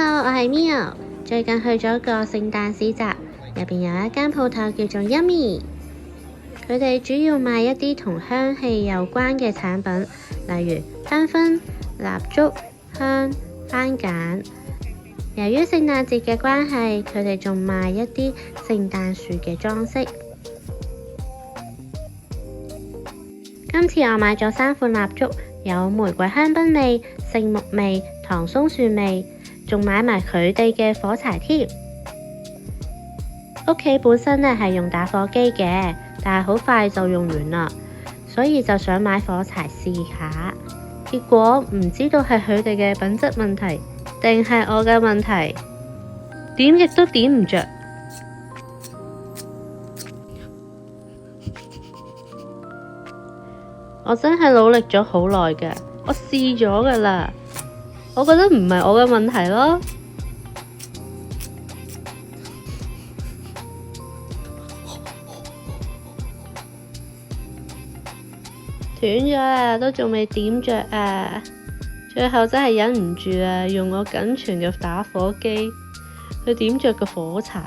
Hello， 我係 Mio。最近去咗個聖誕市集，入邊有一間鋪頭叫做 Yummy。佢哋主要賣一啲同香氣有關嘅產品，例如香薰、蠟燭、香、番梘。由於聖誕節嘅關係，佢哋仲賣一啲聖誕樹嘅裝飾。今次我買咗3款蠟燭，有玫瑰香檳味、聖木味、糖松樹味，仲買埋佢哋嘅火柴添。屋企本身咧係用打火機嘅，但係好快就用完啦，所以就想買火柴試下。結果唔知道係佢哋嘅品質問題，定係我嘅問題，點亦都點唔着。我真係努力咗好耐㗎，我試咗㗎啦，我覺得唔係我嘅問題咯。斷咗啦，都仲未點着啊！最後真係忍唔住啊，用我僅存嘅打火機去點着個火柴，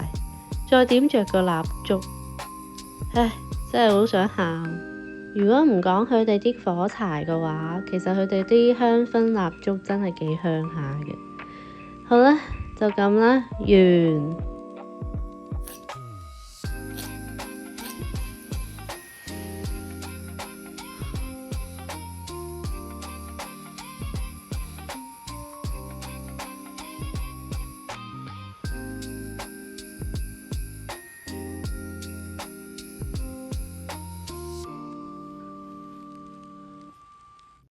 再點着個蠟燭。唉，真係好想喊。如果唔講佢哋啲火柴嘅話，其實佢哋啲香薰蠟燭真係幾香下嘅。好啦，就咁啦，完。